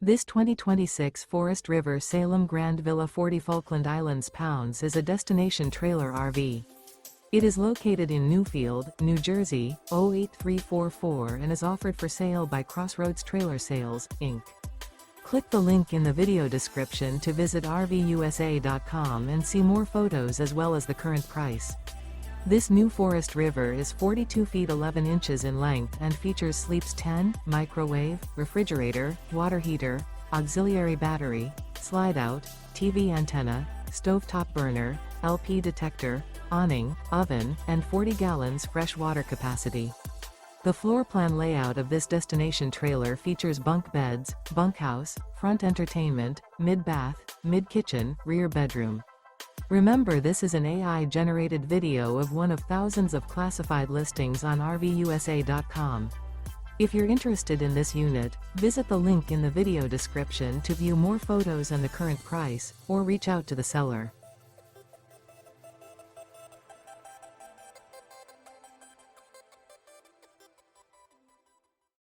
This 2026 Forest River Salem Grand Villa 40 Falkland Islands Pounds is a destination trailer RV. It is located in Newfield, New Jersey, 08344 and is offered for sale by Crossroads Trailer Sales, Inc. Click the link in the video description to visit RVUSA.com and see more photos as well as the current price. This new Forest River is 42 feet 11 inches in length and features sleeps 10, microwave, refrigerator, water heater, auxiliary battery, slide-out, TV antenna, stovetop burner, LP detector, awning, oven, and 40 gallons fresh water capacity. The floor plan layout of this destination trailer features bunk beds, bunkhouse, front entertainment, mid-bath, mid-kitchen, rear bedroom. Remember, this is an AI-generated video of one of thousands of classified listings on RVUSA.com. If you're interested in this unit, visit the link in the video description to view more photos and the current price, or reach out to the seller.